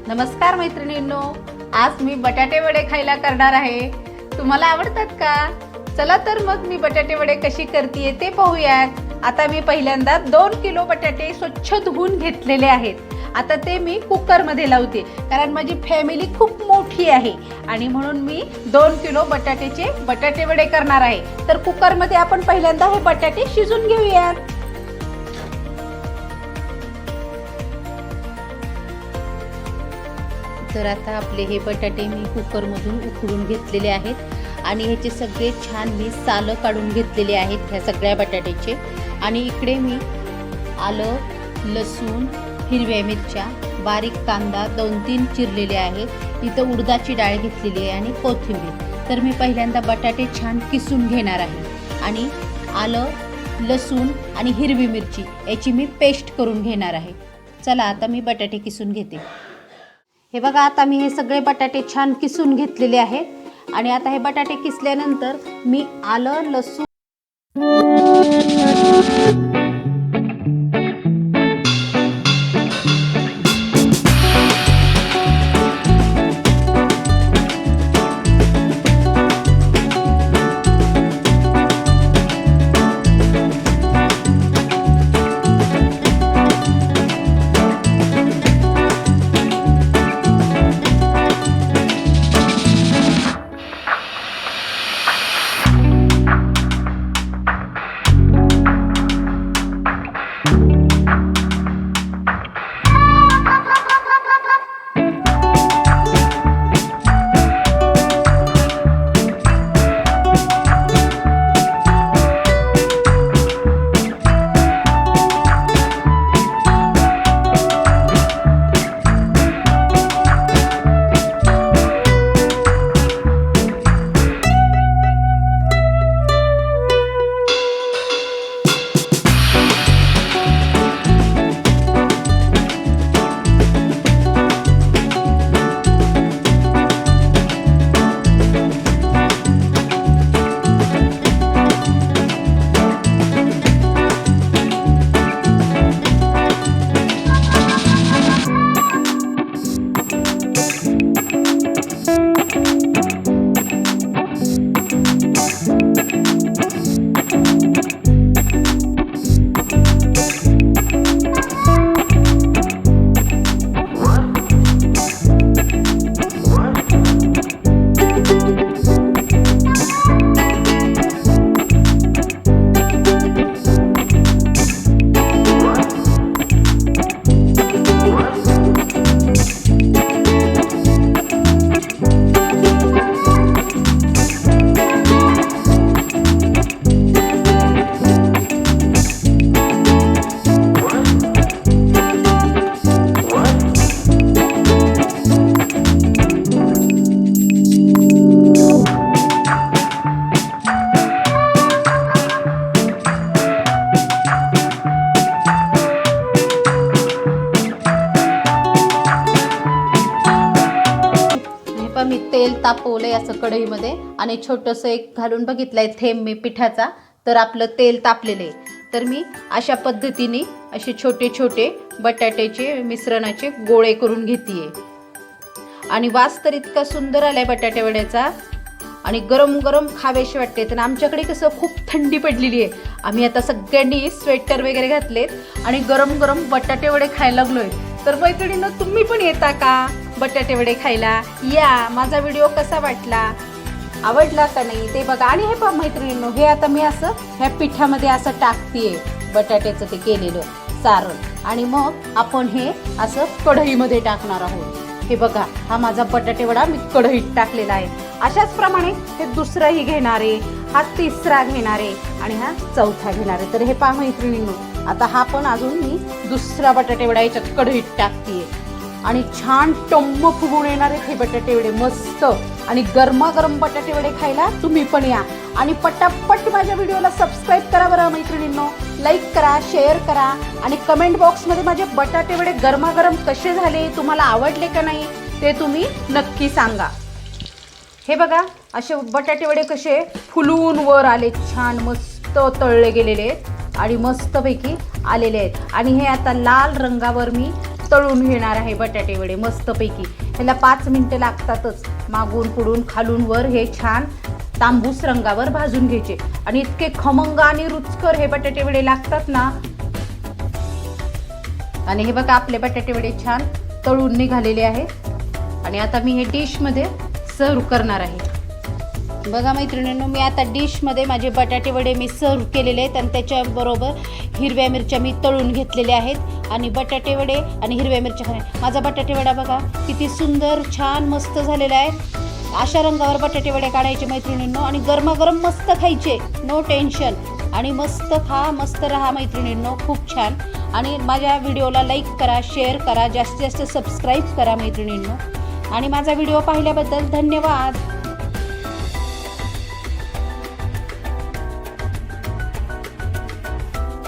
नमस्कार मैत्रिणींनो, आज मी बटाटे वडे खायला करणार आहे। तुम्हाला आवडतात का? चला तर मग मी बटाटे वडे कशी करते ते पाहूयात। आता मी पहिल्यांदा 2 किलो बटाटे स्वच्छ धुवून घेतलेले आहेत। आता ते मी कुकर मध्ये लावते, कारण माझी फॅमिली खूप मोठी आहे आणि म्हणून मी 2 किलो बटाटे वडे करणार आहे। तर कुकर मध्ये आपण पहिल्यांदा हे बटाटे शिजून घेऊयात। तर आता आपले हे बटाटे मी कुकरमधून उकडून घेतलेले आहेत आणि ह्याचे सगळे छान मी सालं काढून घेतलेले आहेत ह्या सगळ्या बटाट्याचे। आणि इकडे मी आलं, लसूण, हिरव्या मिरच्या, बारीक कांदा 2-3 चिरलेले आहेत। इथं उडदाची डाळ घेतलेली आहे आणि कोथिंबीर। तर मी पहिल्यांदा बटाटे छान किसून घेणार आहे आणि आलं, लसूण आणि हिरवी मिरची याची मी पेस्ट करून घेणार आहे। चला आता मी बटाटे किसून घेते। हे बघा, आता मी हे सगळे बटाटे छान किसून घेतलेले आहेत आणि आता हे बटाटे किसल्यानंतर मी आलं, लसूण मी तेल तापवलंय असं कढईमध्ये आणि छोटंसं एक घालून बघितलंय थेंब मी पिठाचा। तर आपलं तेल तापलेलं आहे। तर मी अशा पद्धतीने असे छोटे छोटे बटाट्याचे मिश्रणाचे गोळे करून घेतेय आणि वास तर इतका सुंदर आलाय बटाटे वड्याचा आणि गरम गरम खावेशी वाटते। तर आमच्याकडे कसं खूप थंडी पडलेली आहे, आम्ही आता सगळ्यांनी स्वेटर वगैरे घातलेत आणि गरम गरम बटाटे वडे खायला लागलोय। तर मैत्रिणींनो, तुम्ही पण येता का बटाटे वडे खायला? या, माझा व्हिडिओ कसा वाटला, आवडला का नाही ते बघा। आणि हे पहा मैत्रिणींनो, हे आता मी असं ह्या पिठामध्ये असं टाकतेय बटाट्याचं ते केलेलं सारण आणि मग आपण हे असं कढईमध्ये टाकणार आहोत। हे बघा, हा माझा बटाटे वडा मी कढईत टाकलेला आहे। अशाच प्रमाणे हे दुसरंही घेणार आहे, हा तिसरा घेणार आहे आणि हा चौथा घेणार आहे। तर हे पहा मैत्रिणींनो, आता हा पण अजून मी दुसरा बटाटे वडा याच्यात कढईत टाकतेय आणि छान टम्म फुगून येणार आहेत हे बटाटे वडे मस्त। आणि गरमागरम बटाटे वडे खायला तुम्ही पण या आणि पटापट माझ्या व्हिडिओला सबस्क्राईब करा बरं मैत्रिणींनो, लाईक करा, शेअर करा आणि कमेंट बॉक्समध्ये माझे बटाटे वडे गरमागरम कसे झाले, तुम्हाला आवडले का नाही ते तुम्ही नक्की सांगा। हे बघा, असे बटाटे वडे कसे फुलून वर आले, छान मस्त तळले गेलेले आहेत आणि मस्तपैकी आलेले आहेत। आणि हे आता लाल रंगावर मी तळून घेणार आहे बटाटे वडे मस्तपैकी. ह्याला 5 मिनटं लागतातच. मागून पुढून खालून वर हे छान तांबूस रंगावर भाजून घ्यायचे आणि इतके खमंग आणि रुचकर हे बटाटे वडे लागतात ना. आणि हे बघा आपले बटाटे वडे छान तळून निघालेले आहेत आणि आता मी हे डिशमध्ये सर्व करणार आहे. बघा मैत्रिणींनो, मी आता डिशमध्ये माझे बटाटे वडे मी सर्व केलेले आहेत आणि त्याच्याबरोबर हिरव्या मिरच्या मी तळून घेतलेल्या आहेत आणि बटाटे वडे आणि हिरव्या मिरच्या खाणे. माझा बटाटे वडा बघा किती सुंदर छान मस्त झालेला आहे. अशा रंगावर बटाटे वडे काढायचे मैत्रिणींनो आणि गरमागरम मस्त खायचे, नो टेन्शन. आणि मस्त खा, मस्त राहा मैत्रिणींनो, खूप छान. आणि माझ्या व्हिडिओला लाईक करा, शेअर करा, जास्तीत जास्त सबस्क्राईब करा मैत्रिणींनो. आणि माझा व्हिडिओ पाहिल्याबद्दल धन्यवाद.